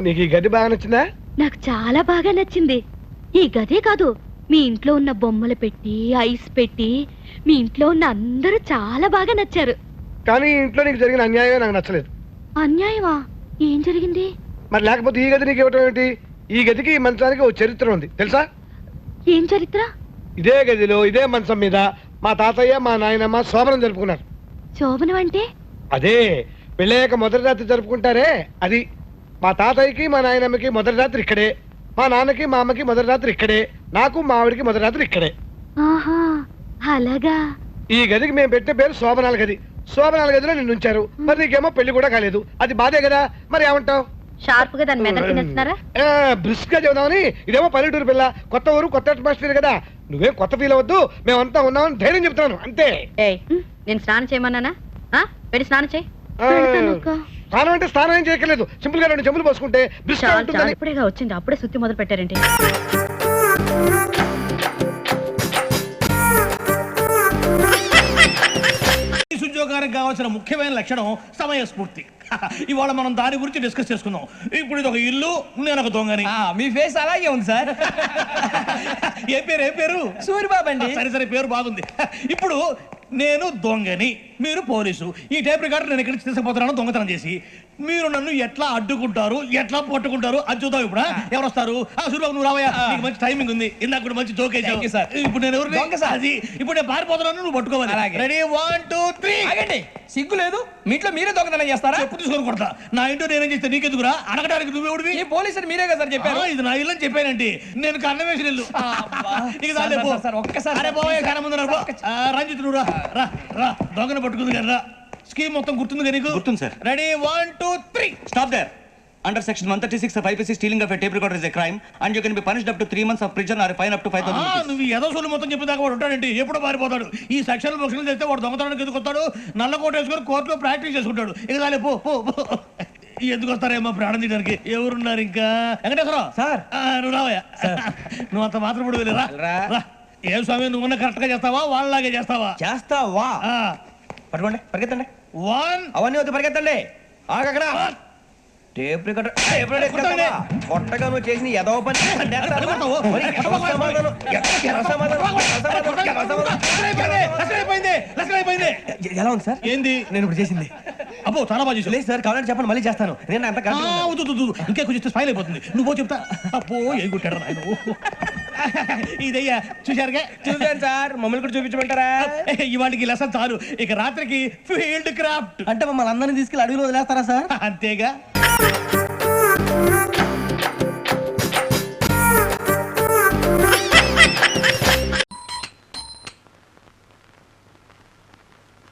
నీకు ఈ గది బాగా నచ్చిందా? నాకు చాలా బాగా నచ్చింది. ఈ గదే కాదు, మీ ఇంట్లో ఉన్న బొమ్మలు పెట్టి ఐస్ పెట్టి మీ ఇంట్లో ఉన్న అందరూ చాలా బాగా నచ్చారు. కానీ ఇంట్లో నీకు జరిగిన అన్యాయం నాకు నచ్చలేదు. అన్యాయమా? ఏం జరిగింది? మరి లేకపోతే ఈ గది నీకు ఇవ్వటం ఏంటి? ఈ గదికి ఈ మంచానికి ఓ చరిత్ర ఉంది తెలుసా? ఏం చరిత్ర? ఇదే గదిలో ఇదే మంచం మీద మా తాతయ్య మా నాయనమ్మ శోభనం జరుపుకున్నారు. శోభనం అంటే? అదే పెళ్ళయ్యాక మొదటి రాత్రి జరుపుకుంటారే అది. మా తాతయ్యకి మా నాయనమ్మకి మొదటి రాత్రి ఇక్కడే, మా నాన్నకి మా అమ్మకి మొదటి రాత్రి ఇక్కడే, నాకు మా ఆవిడికి మొదటి రాత్రి ఇక్కడే. ఆహా అలాగా. ఈ గదికి మేము పెట్టే పేరు శోభనాల గది. శోభనాల గదిలో నిన్ను ఉంచారు. మరి నీకేమో పెళ్లి కూడా కాలేదు. అది బాధే కదా. మరి ఏమంటావు? షార్ప్ గా దాని మీద తినేస్తున్నారా? బ్రిస్క్ గా చెబుదామని. ఇదేమో పల్లెటూరు పిల్ల, కొత్త ఊరు, కొత్త అట్మాస్ఫియర్ కదా. నువ్వేం కొత్త ఫీల్ అవ్వద్దు, మేమంతా ఉన్నామని ధైర్యం చెప్తాను అంతే. నేను స్నానం చేయమన్నానా? పెట్టి స్నానం చేయి. స్నానం అంటే స్నానం ఏం చేయక్కర్లేదు. సింపుల్ గా 2 చెంబులు పోసుకుంటే బ్రిస్క్ గా ఉంటుంది. ఇప్పుడేగా వచ్చింది, అప్పుడే సుత్తి మొదలు పెట్టారంటే. ఉద్యోగానికి కావాల్సిన ముఖ్యమైన లక్షణం సమయస్ఫూర్తి. ఇవాళ మనం దాని గురించి డిస్కస్ చేసుకుందాం. ఇప్పుడు ఇది ఒక ఇల్లు, నేను ఒక దొంగని. మీ ఫేస్ అలాగే ఉంది సార్. ఏ పేరు? సూరిబాబు అండి. సరే పేరు బాగుంది. ఇప్పుడు నేను దొంగని, మీరు పోలీసు. ఈ టైప్ రికార్డు నేను ఇక్కడికి తీసుకుపోతున్నాను దొంగతనం చేసి. మీరు నన్ను ఎట్లా అడ్డుకుంటారు, ఎట్లా పట్టుకుంటారు అది చూద్దాం. ఇప్పుడు ఎవరు వస్తారు? సూరిబాబు నువ్వు రావయ్యా, నీకు మంచి టైమింగ్ ఉంది. ఇందాక కూడా మంచి జోక్ వేసావు సార్. ఇప్పుడు నేను ఎవరు? అది ఇప్పుడు నేను పారిపోతున్నాను, నువ్వు పట్టుకోవాలి. రెడీ 1 2 3. ఆగండి, సిగ్గు లేదు? మీ ఇంట్లో మీరే దొంగతనం చేస్తారా? ఎప్పుడు తీసుకొని కొడతా. నా ఇంట్లో నేనేం చేస్తే నీకెందుకురా? అడగడానికి నువ్వెవడివి? ఈ పోలీసులు మీరే కదా సార్ చెప్పారు. ఇది నా ఇల్లు అని చెప్పానండి. నేను కన్నం వేసిన ఇల్లు. ఒక్కసారి రంజిత్ నువ్వు రా దొంగను పట్టుకుంది కదా. స్కీమ్ మొత్తం గుర్తుంది కదా నీకు? గుర్తుంది sir. Ready 1 2 3. Stop there. Under section 136 of IPC, stealing of a tape recorder is a crime and you can be punished up to 3 months of prison or a fine up to 5,000 rupees. నువ్వు ఏదో సోలు మొత్తం చెప్పేదాకా వాడు ఉంటాడండి. ఎప్పుడు పారిపోతాడు. ఈ సెక్షన్ బుక్స్లు చేస్తే వాడు దొంగతనానికి ఎందుకు వస్తాడు? నల్ల కోట వేసుకొని కోర్టులో ప్రాక్టీస్ చేసుకుంటాడు. ఇక చాలే పో. ఎందుకు వస్తారేమో ప్రాణం తీయడానికి. ఎవరున్నారు ఇంకా? వెంకటేశ్వరరావు సార్, నువ్వు రావయ్యా. నువ్వు అంత మాత్రం ఇప్పుడు వెళ్ళిరా. ఏం స్వామి, నువ్వు కరెక్ట్ గా చేస్తావా వాళ్ళలాగే చేస్తావా? చేస్తావా? పట్టుకోండి, పరిగెత్తండి. 1 అవన్నీ వద్దు, పరిగెత్తండి. ఆగక్కడ టేప్ రికార్డర్ కొట్టగా నువ్వు చేసిన ఏదో పని. ఎలా ఉంది సార్? ఏంది నేను ఇప్పుడు చేసింది? అబ్బో చాలా బాగా చేసావు. లేదు సార్, కావాలంటే చెప్పండి, మళ్ళీ చేస్తాను. నేను అంత ఇంకే కొంచెం స్పైల్ అయిపోతుంది. నువ్వు చెప్తా. అబ్బో ఏం కొట్టాడు ఆయన. ఇదయ్యా చూశారుగా? చూసాను సార్. మమ్మల్ని కూడా చూపించమంటారా? ఇవాళకి లెసన్ చాలు. ఇక రాత్రికి ఫీల్డ్ క్రాఫ్ట్. అంటే మమ్మల్ని అందరినీ తీసుకెళ్ళి అడుగులో వదిలేస్తారా సార్? అంతేగా.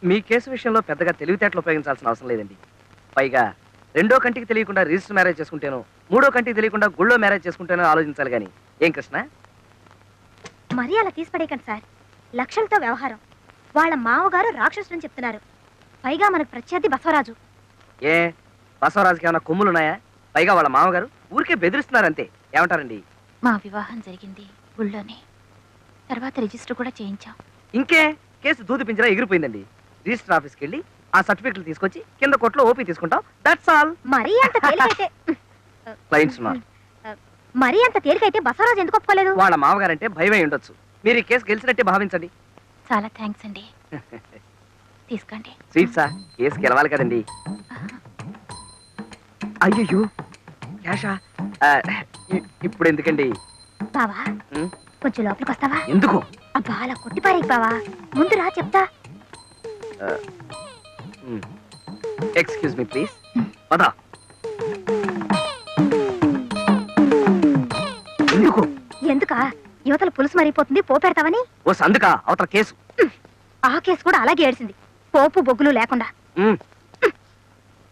మీ కేసు విషయంలో పెద్దగా తెలివితేటలు ఉపయోగించాల్సిన అవసరం లేదండి. పైగా 2వ కంటికి తెలియకుండా రిజిస్టర్ మ్యారేజ్ చేసుకుంటేనో 3వ కంటికి తెలియకుండా గుళ్ళో మ్యారేజ్ చేసుకుంటేనో ఆలోచించాలి కానీ. ఏం కృష్ణ? మరీ అలా తీసిపడేయకండి సార్. లక్షలతో వ్యవహారం. వాళ్ళ మామగారు రాక్షసులని చెప్తున్నారు. పైగా మనకు ప్రత్యర్థి బసవరాజు. ఏ బసవరాజుకి ఏమైనా కొమ్ములున్నాయా? పైగా వాళ్ళ మామగారు ఊరికే బెదిరిస్తున్నారంతే. ఏమంటారండి? మా వివాహం జరిగింది గుళ్ళోనే. తర్వాత రిజిస్టర్ కూడా చేయించాం. ఇంకే కేసు దూది పింజరా ఎగిరిపోయిందండి. రిజిస్టర్ ఆఫీస్కి వెళ్ళి ఆ సర్టిఫికెట్లు తీసుకొచ్చి కింద కోర్టులో ఓపీ తీసుకుంటాం. That's all. మరీ అంత తేలికైతే క్లయింట్స్ ఉన్నారు. మరీ అంత తేలికైతే బసవరాజు ఎందుకు ఒప్పుకోలేదు? వాళ్ళ మామగారంటే భయమై ఉండొచ్చు. మీరు ఈ కేసు గెలిచినట్టే భావించండి. చాలా థ్యాంక్స్ అండి. తీసుకోండి. స్వీట్సా? కేసు గెలవాలి కదండి. అయ్యో క్యాషా? ఇప్పుడు ఎందుకండి? బావా కొంచెం లోపలికి వస్తావా? ఎందుకు? అబ్బా అలా కొట్టిపారే బావా. ముందు రా చెప్తా. Excuse me please. పదా. ఎందుకు? ఎందుకా? యువతల పులుసు మరిగిపోతుంది, పోపెడతావని. ఓ సందుకా అవతల కేసు. ఆ కేసు కూడా అలాగే ఏడ్చింది, పోపు బొగ్గులు లేకుండా.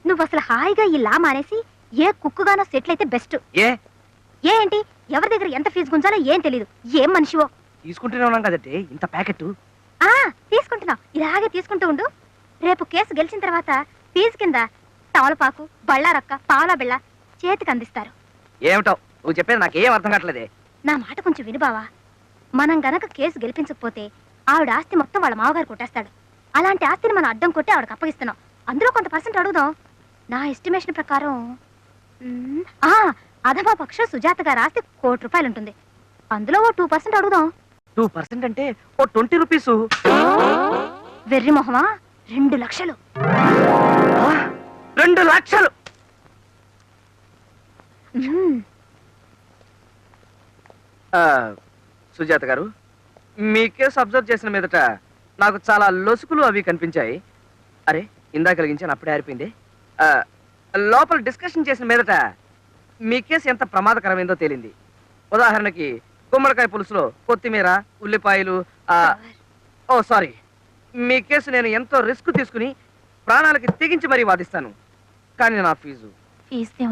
నువ్వు అసలు హాయిగా ఈ లా మానేసి ఏ కుక్కుగానో సెటిల్ అయితే బెస్ట్. ఏంటి ఎవరి దగ్గర ఎంత ఫీజు గుంజాలో ఏం తెలీదు. ఏం మనిషివో. తీసుకుంటూనే ఉన్నాం కదంటే ఇంత ప్యాకెట్. తీసుకుంటున్నావు, ఇలాగే తీసుకుంటూ ఉండు. రేపు కేసు గెలిచిన తర్వాత ఫీజు కింద తవలపాకు, బళ్ళారక్క, పావలా బిళ్ళ చేతికి అందిస్తారు. ఏమిటో నువ్వు చెప్పేది నాకేం అర్థం కావట్లేదే. నా మాట కొంచెం విను బావా. మనం గనక కేసు గెలిపించకపోతే ఆవిడ ఆస్తి మొత్తం వాళ్ళ మామగారు కొట్టేస్తాడు. అలాంటి ఆస్తిని మనం అడ్డం కొట్టి ఆవిడకి అప్పగిస్తున్నాం. అందులో కొంత పర్సెంట్ అడుగుదాం. నా ఎస్టిమేషన్ ప్రకారం అధమా పక్ష సుజాత గారు రాస్తే ₹1,00,00,000 ఉంటుంది. అందులో ఓ 2% అడుగుదాం. 2% అంటే ఓ 20 రూపీస్. వెర్రి మొహమా, 2 లక్షలు. 2 లక్షలు. సుజాత గారు, మీ కేసు అబ్జర్వ్ చేసిన మీదట నాకు చాలా లొసుకులు అవి కనిపించాయి. అరే, ఇందాక కలిగించాను, అప్పుడే ఆరిపోయింది. లోపల డిస్కషన్ చేసిన మీదట మీ కేసు ఎంత ప్రమాదకరమైందో తేలింది. ఉదాహరణకి గుమ్మడికాయ పులుసులో కొత్తిమీర, ఉల్లిపాయలు. ఓ సారీ, మీ కేసు నేను ఎంతో రిస్క్ తీసుకుని ప్రాణాలకి తెగించి మరీ వాదిస్తాను. కానీ నా ఫీజు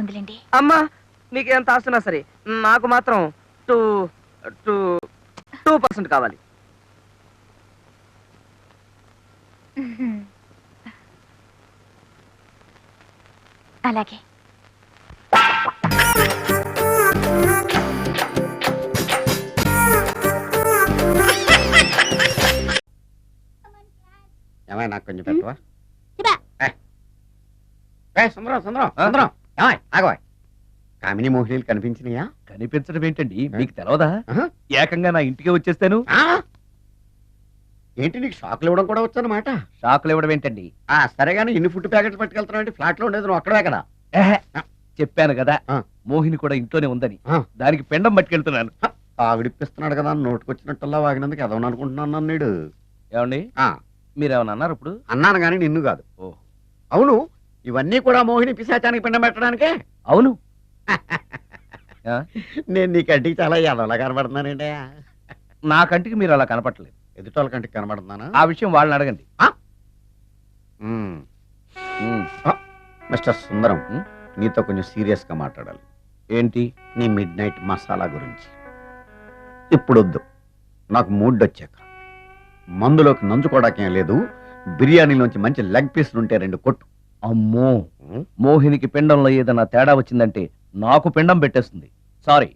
ఉందిలేండి. అమ్మా, మీకు ఎంత ఆస్తున్నా సరే నాకు మాత్రం 2% కావాలి. అలాగే. ఏమైనా నాకు కొంచెం పెట్టవా? సుందరం సుందరం సుందరం, ఏమై ఆగవా? కామిని మోహినీలు కనిపించినాయా? కనిపించడం ఏంటండి, మీకు తెలవదా? ఏకంగా నా ఇంటికి వచ్చేస్తాను. ఏంటి, నీకు షాకులు ఇవ్వడం కూడా వచ్చానమాట? షాకులు ఇవ్వడం ఏంటండి? సరే గానీ ఇన్ని ఫుడ్ ప్యాకెట్స్ పట్టుకెళ్తున్నావు అంటే ఫ్లాట్ లో ఉండేది నువ్వు అక్కడే కదా? చెప్పాను కదా, మోహిని కూడా ఇంట్లోనే ఉందని. దానికి పెండం పట్టుకెళ్తున్నాను. ఆవిడిప్పిస్తున్నాడు కదా, నోటుకొచ్చినట్టల్లా వాగినందుకు ఎదవని అనుకుంటున్నాను అన్నాడు. ఏమండి, మీరేమన్నా అన్నారు ఇప్పుడు? అన్నాను గానీ నిన్ను కాదు. ఓ అవును, ఇవన్నీ కూడా మోహిని పిశాచానికి పిండం పెట్టడానికే? అవును. నేను నీ కంటికి చాలా ఎదవలా కనబడుతున్నానండి. నా కంటికి మీరు అలా కనపడలేదు. ఎదుటోళ్ళ కంటికి కనబడుతున్నానా? ఆ విషయం వాళ్ళని అడగండి. మిస్టర్ సుందరం, నీతో కొంచెం సీరియస్ గా మాట్లాడాలి. ఏంటి? నీ మిడ్ నైట్ మసాలా గురించి. ఇప్పుడొద్దు, నాకు మూడ్ వచ్చాక. మందులోకి నంచుకోవడాకేం లేదు, బిర్యానీలోంచి మంచి లెగ్ పీస్లు ఉంటే 2 కొట్టు. అమ్మో, మోహినికి పిండంలో ఏదైనా తేడా వచ్చిందంటే నాకు పిండం పెట్టేస్తుంది. సారీ.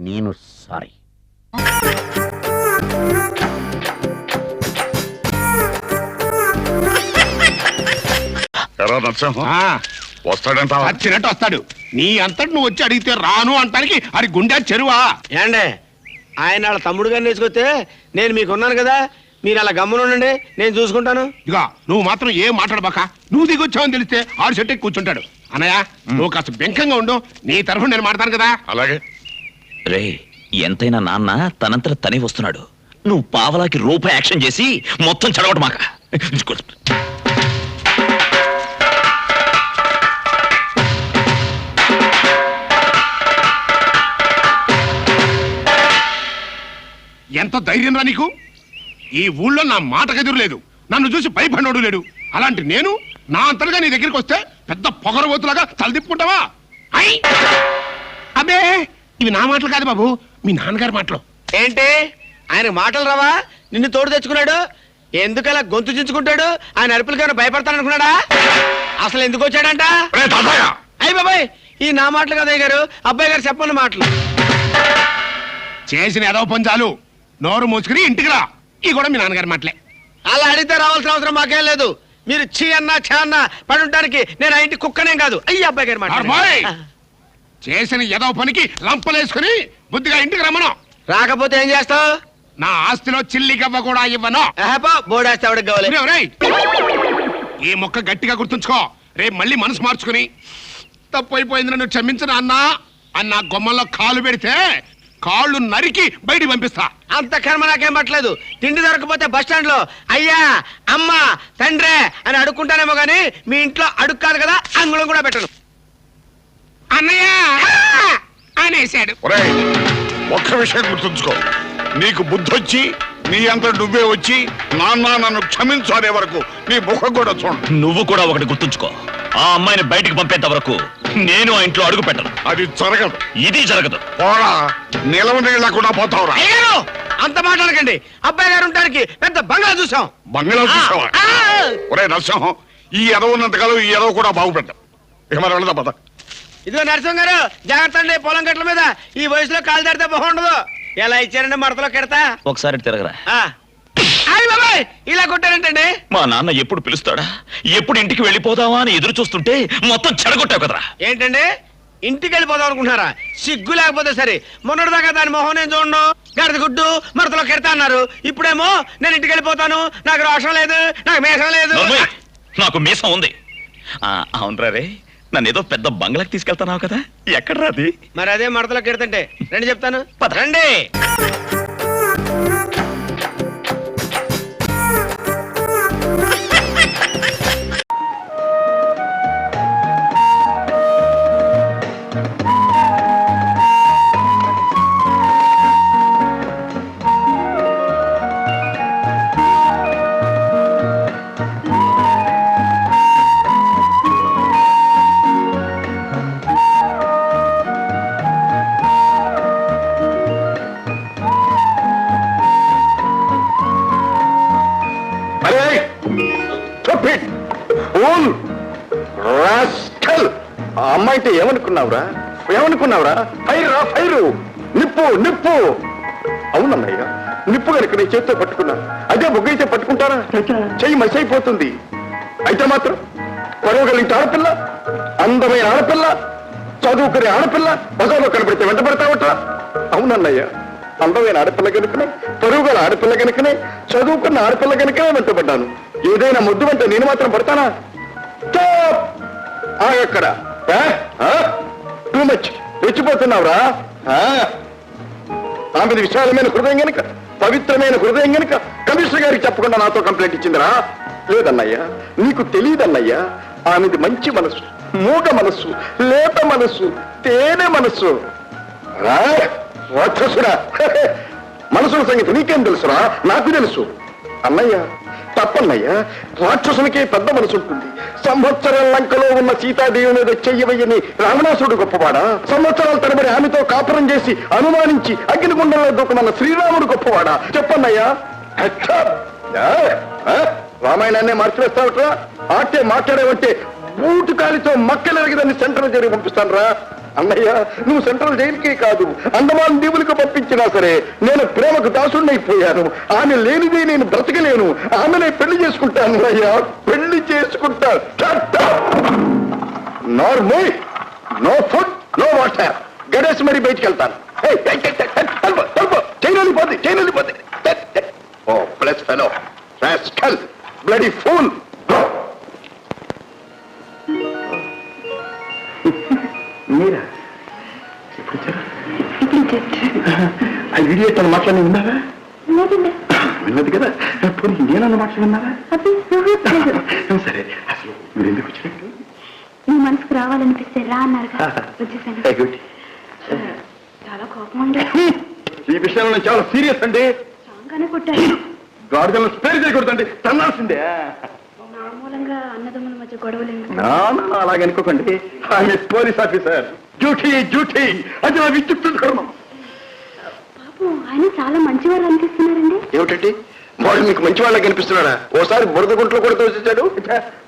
నేను సారీ. వస్తాడంట, వచ్చినట్టు వస్తాడు. నీ అంతటి నువ్వు వచ్చి అడిగితే రాను అంటానికి అది గుండె చెరువా? ఏండే, ఆయన వాళ్ళ తమ్ముడు గారిని వేసుకొస్తే నేను మీకున్నాను కదా, మీరు అలా గమ్మునుండండి, నేను చూసుకుంటాను. ఇక నువ్వు మాత్రం ఏం మాట్లాడబాక. నువ్వు దిగొచ్చావని తెలిస్తే ఆడు చెట్టు కూర్చుంటాడు. అన్నయ్య, నువ్వు కాస్త బెంకంగా ఉండు, నీ తరఫున నేను మాడతాను కదా. అలాగే రే, ఎంతైనా నాన్న తనంతట తనే వస్తున్నాడు. నువ్వు పావలాకి రూపాయి యాక్షన్ చేసి మొత్తం చెడగొట్టు మాక. ఎంత ధైర్యం రా నీకు? ఈ ఊళ్ళో నా మాటకు ఎదురు లేదు, నన్ను చూసి భయపడినోడు లేడు. అలాంటి నేను నా అంతలుగా నీ దగ్గరికి వస్తే పెద్ద పొగరబోతులాగా తలదిప్పుకుంటావా? అబ్బే, ఇవి నా మాటలు కాదు బాబు, మీ నాన్నగారి మాటలు. ఏంటి, ఆయన మాటలు రావా? నిన్ను తోడు తెచ్చుకున్నాడు, ఎందుకలా గొంతు చించుకుంటాడు? ఆయన అరుపులకైనా భయపడతాననుకున్నాడా? అసలు ఎందుకు వచ్చాడంట? అయ్యి బాబాయ్, ఈ నా మాటలు కదా గారు, అబ్బాయి గారు చెప్పండి మాటలు. చేసిన ఏదో పని చాలు, నోరు మూసుకుని ఇంటికి రా. ఈ కూడా మీ నాన్నగారి మాటలే. అలా అడిగితే రావాల్సిన అవసరం మాకేం లేదు. మీరు చీ అన్నా ఛా అన్నా పడి ఉండడానికి నేను ఆ ఇంటి కుక్కనేం కాదు. అయ్యి అబ్బాయి గారి మాట. చేసిన ఏదో పనికి లంపలేసుకుని బుద్ధిగా ఇంటికి రమ్మను. రాకపోతే ఏం చేస్తావు? నా ఆస్తిలో చిల్లి గవ్వ కూడా ఇవ్వను. బోడేస్తే ఎవరికి కావాలి? ఈ మొక్క గట్టిగా గుర్తుంచుకో. రేపు మళ్ళీ మనసు మార్చుకుని తప్పు అయిపోయింది, నన్ను క్షమించను అన్నా అన్న గొమ్మల్లో కాలు పెడితే కాళ్ళు నరికి బయటికి పంపిస్తా. అంత కర్మ నాకేం పట్టలేదు. తిండి దొరకపోతే బస్ స్టాండ్ లో అయ్యా, అమ్మ, తండ్రే అని అడుక్కుంటానేమో గానీ మీ ఇంట్లో అడుగు కాదు కదా, అంగుళం కూడా పెట్టను. అన్నయ్య అనేశాడు. ఒక్క విషయం గుర్తుంచుకో, నీకు బుద్ధొచ్చి నీ అంత నువ్వే వచ్చి నాన్న నన్ను క్షమించు అనే వరకు నీ ముఖం కూడా చూడు. నువ్వు కూడా ఒకటి గుర్తుంచుకో, ఆ అమ్మాయిని బయటికి పంపేంత వరకు నేను ఆ ఇంట్లో అడుగు పెట్టను. అది జరగదు. ఇది జరగదు. పోరా, నిలవ నీళ్ళకుండా పోతావురా. అంత మాట్లాడకండి. అబ్బాయి గారు ఉండడానికి పెద్ద బంగ్లా చూసాం. బంగ్లా చూసావా? ఒరే నరసింహం, ఈ ఎదవ ఉన్నంతకాలం ఈ ఎదవ కూడా బాగుపెట్టాం. ఇక మరి వెళ్దాం పద. ఇదిగో నరసింహం గారు, జాగ్రత్త అండి, పొలం గట్ల మీద ఈ వయసులో కాలు తడితే బాగుండదు. ఎలా ఇచ్చారండి మడతలో కెడతా? ఒకసారి తిరగరా. అయ్య బాబా, బాబాయ్ ఇలా కొట్టారంటండి. మా నాన్న ఎప్పుడు పిలుస్తాడా, ఎప్పుడు ఇంటికి వెళ్ళిపోదావా అని ఎదురు చూస్తుంటే మొత్తం చెడగొట్టావు కదరా. ఏంటండి ఇంటికి వెళ్ళిపోదాం అనుకుంటున్నారా? సిగ్గు లేకపోతే సరే. మొన్నటిదాకా దాని మొహం నేను చూడను, గడద గుడ్డు మరతలో కెడతా అన్నారు. ఇప్పుడేమో నేను ఇంటికి వెళ్ళిపోతాను, నాకు రోషం లేదు, నాకు మేషం లేదు. నోర్మోయ్, నాకు మీసం ఉంది. అవునరా రే, నన్ను ఏదో పెద్ద బంగ్లాకి తీసుకెళ్తున్నావు కదా, ఎక్కడ రాది? మరి అదే మడతలో కెడుతుంటే రండి చెప్తాను. రండి. ఆ అమ్మాయి అంటే ఏమనుకున్నావురా? ఫైరు నిప్పు నిప్పు. అవునన్నయ్య, నిప్పు కనుక నేను చేతితో పట్టుకున్నా, అదే బొగ్గైతే పట్టుకుంటారా? చెయ్యి మసైపోతుంది. అయితే మాత్రం పరువుగలింటి ఆడపిల్ల, అందమైన ఆడపిల్ల, చదువుకునే ఆడపిల్ల బజార్లో కనపడితే వెంట పడతావట. అవునన్నయ్య, అందమైన ఆడపిల్ల కనుకనే, పరుగుల ఆడపిల్ల కనుకనే, చదువుకున్న ఆడపిల్ల కనుకనే వెంటబడ్డాను. ఏదైనా ముద్దు అంటే నేను మాత్రం పడతానా? అక్కడ టూ మచ్ రెచ్చిపోతున్నావురా. ఆమెది విశాలమైన హృదయం గనుక, పవిత్రమైన హృదయం గనుక కమిషనర్ గారికి చెప్పకుండా నాతో కంప్లైంట్ ఇచ్చిందిరా. లేదన్నయ్యా, నీకు తెలియదన్నయ్యా. ఆమెది మంచి మనస్సు, మూగ మనస్సు, లేత మనస్సు, తేనె మనస్సు. రాక్షసురా, మనసుల సంగతి నీకేం తెలుసురా? నాకు తెలుసు అన్నయ్య. తప్పన్నయ్యా, రాక్షసునికే పెద్ద మనసు ఉంటుంది. సంవత్సరం లంకలో ఉన్న సీతాదేవి మీద చెయ్యవయ్యని రావణాసుడు గొప్పవాడా? సంవత్సరాల తరబడి ఆమెతో కాపురం చేసి అనుమానించి అగ్నిగుండంలో దూకమన్న శ్రీరాముడు గొప్పవాడా? చెప్పన్నయ్యా. రామాయణాన్నే మార్చివేస్తావట్రా? ఆటే మాట్లాడేవంటే బూటు కాలితో మక్కలెరగదని సెంట్రల్ జైలు పంపిస్తాను రా. అన్నయ్య, నువ్వు సెంట్రల్ జైలుకే కాదు, అండమాన్ దీవులకు పంపించినా సరే నేను ప్రేమకు దాసుడినైపోయాను. ఆమె లేనిదే నేను బ్రతకలేను. ఆమెనే పెళ్లి చేసుకుంటాను అయ్యా, పెళ్లి చేసుకుంటా. Normal, no food, no water. గడేసి మరీ బయటికి వెళ్తాను. చైనలిపోద్ది. ఓ ప్లస్ ఫెలో, రాస్కల్, బ్లడీ ఫూల్. మీరా ఆ ఇడియట్ అన్న మాటలు విన్నారా? విన్నది కదా. నేనన్న మాటలు విన్నారా? సరే, అసలు మీరు ఎందుకు వచ్చినట్టు? నీ మనసుకు రావాలనిపిస్తే రా అన్నారు. చాలా కోపం అండి. ఈ విషయంలో చాలా సీరియస్ అండి. స్ట్రాంగ్గానే కొట్టారు. గాడిదలను స్పేర్ చేయకూడదండి, తన్నాల్సిందే. మూలంగా అన్నదమ్ముల మధ్య గొడవలు అలాగే అనుకోకండి. ఆమె పోలీస్ ఆఫీసర్. డ్యూటీ అది నా విద్యుత్ ధర్మం. పాపం ఆయన చాలా మంచివారు అనిపిస్తున్నారండి. ఏమిటండి, వాడు మీకు మంచి వాళ్ళకి కనిపిస్తున్నాడా? ఓసారి బురద గుంట్లో కూడా తోసేశాడు.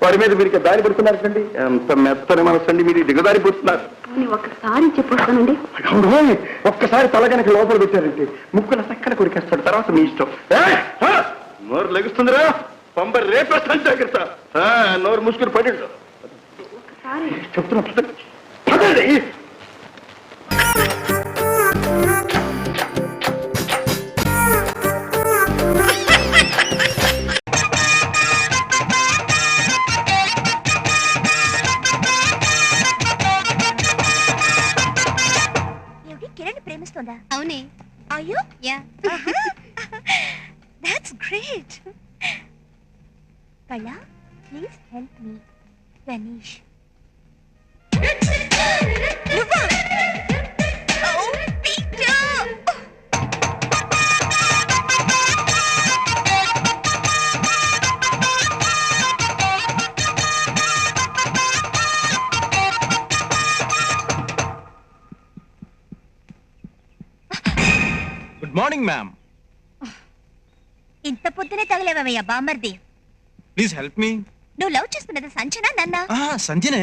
వాడి మీద మీరు దారి పడుతున్నారండి. ఎంత మెత్తని మనసు అండి, మీరు దిగదారి పడుతున్నారు. ఒక్కసారి చెప్పొస్తానండి. ఒక్కసారి తల కనుక లోపల పెట్టారంటే ముక్కుల చక్కన కొరికేస్తాడు. తర్వాత మీ ఇష్టం. నోరు లెగుస్తుందిరా, పంప రేపేస్తాను, జాగ్రత్త. నోరు ముసుకుని పడిండు. చెప్తున్నా పదండి. కిరణ్ ప్రేమిస్తుందా? అవునే. అయ్యో యా, దట్స్ గ్రేట్. కళ, please help me. Ganesh. Good morning ma'am. ఇంత పొద్దునే తగలేవయ్యా బామర్ది. Please help me. నువ్వు లవ్ చేస్తున్నది సంజనా నన్నా? సంజనే.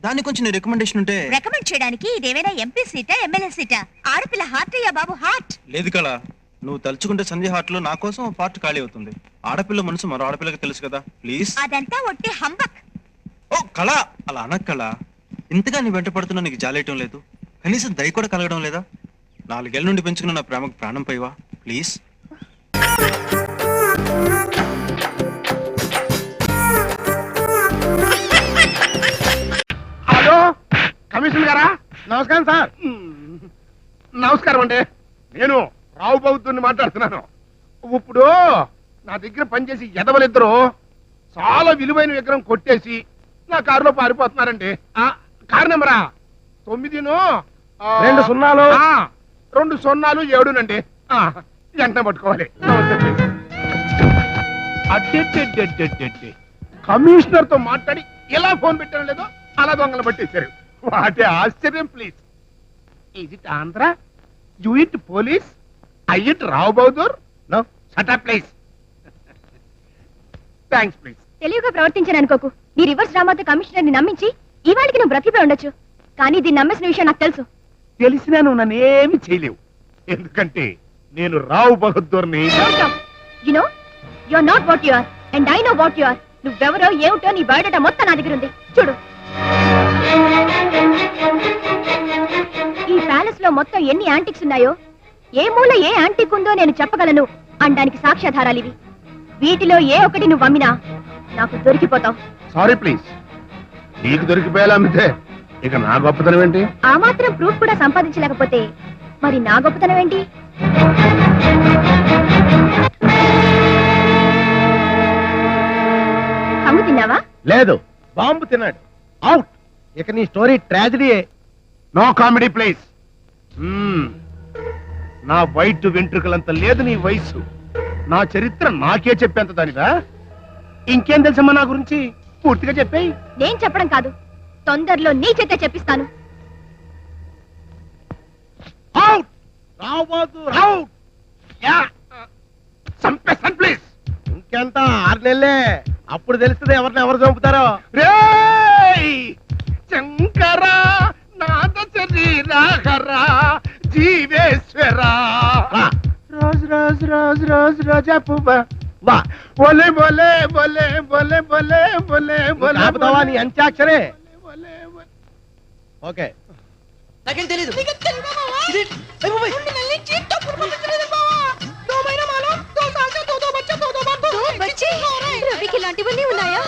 దాని కొంచెం రికమెండేషన్ ఉంటే. రికమెండ్ చేయడానికి ఇదేమైనా ఎంపీ సీటా ఎమ్మెల్యే సీటా? ఆడపిల్ల హార్ట్ అయ్యా బాబు, హార్ట్. లేదు కళ, నువ్వు తలుచుకుంటే సంజయ్ హార్ట్ లో నా కోసం పార్ట్ ఖాళీ అవుతుంది. ఆడపిల్ల మనసు మరో ఆడపిల్లకి తెలుసు కదా ప్లీజ్. అదంతా ఒట్టి హంబక్. ఓ కళ, అలా అనక్ కళ. ఇంతగా నీ వెంట పడుతున్నా నీకు జాలేయటం లేదు, కనీసం దయ కూడా కలగడం లేదా? 4 ఏళ్ళ నుండి పెంచుకున్న నా ప్రేమకు ప్రాణం పైవా ప్లీజ్. హలో కమిషనర్ గారా? నమస్కారం సార్. నమస్కారం అండి. నేను రావు బౌద్ధుని మాట్లాడుతున్నాను. ఇప్పుడు నా దగ్గర పనిచేసి ఎదవలిద్దరూ చాలా విలువైన విగ్రహం కొట్టేసి నా కారులో పారిపోతున్నారండి. కారు నెంబరా 9 2 0 7నండి. వెంటనే పట్టుకోవాలి. అడ్డెడ్డెడ్డెడ్డెడ్డెడ్డె కమిషనర్ తో మాట్లాడి ఎలా ఫోన్ పెట్టడం లేదో అలా దొంగలు పట్టేశారు. వాటి ఆశ్చర్యం. Please, is it Andhra? You it police? I it Rao Bahadur? No, shut up please. Thanks please. తెలివిగా ప్రవర్తించాను అనుకోకు. నీ రివర్స్ డ్రామాతో కమిషనర్ ని నమ్మించి ఇవాళకి నువ్వు బ్రతికిపోయి ఉండొచ్చు. కానీ దీన్ని నమ్మేసిన విషయం నాకు తెలుసు. తెలిసినా నువ్వు నన్ను ఏమి చేయలేవు, ఎందుకంటే నేను రావు బహదూర్ని. You know you are not what you are and I know what you are. నువ్వెవరో ఏమిటో నీ బయోడేటా మొత్తం నా దగ్గర ఉంది. చూడు, ఈ ప్యాలెస్ లో మొత్తం ఎన్ని యాంటిక్స్ ఉన్నాయో, ఏ మూల ఏ యాంటిక్ ఉందో నేను చెప్పగలను అనడానికి సాక్ష్యాధారాలు ఇవి. వీటిలో ఏ ఒకటి నువ్వు అమ్మినా నాకు దొరికిపోతావు. Sorry please. నీకు దొరికిపోయేలా అమ్మితే ఇక నా గొప్పతనం ఏంటి? ఆ మాత్రం ప్రూఫ్ కూడా సంపాదించలేకపోతే మరి నా గొప్పతనం ఏంటి? కమ్ము తిన్నావా? లేదు, బాంబు తిన్నాడు. అవుట్. ఇక నీ story tragedy. No comedy please. నా వైట్ వెంట్రుకలంత లేదు నీ వయసు. నా చరిత్ర నాకే చెప్పేంత దానిదా? ఇంకేం తెలుసమ్మా నా గురించి? పూర్తిగా చెప్పేయి. నేను చెప్పడం కాదు, తొందరలో నీ చేతే చెప్పిస్తాను. అవుట్. రావు బహదూర్ అవుట్. యా, చంపేస్తాను ప్లీజ్. ఇంకెంత 6 నెలలే, అప్పుడు తెలుస్తుంది ఎవరిని ఎవరు చంపుతారో. రేయ్ శంకర నాద శరీరాహరా జీవేశ్వరా రోజ్ రోజ్ రోజ్ రోజ్ రోజా పువ్వా వా బోలే బోలే బోలే బోలే బోలే బోలే బోలే ఆపుతావా నీ అంత్యాక్షరే? ఓకే. నాకేం తెలీదు. రవికి ఇలాంటివన్నీ ఉన్నాయా?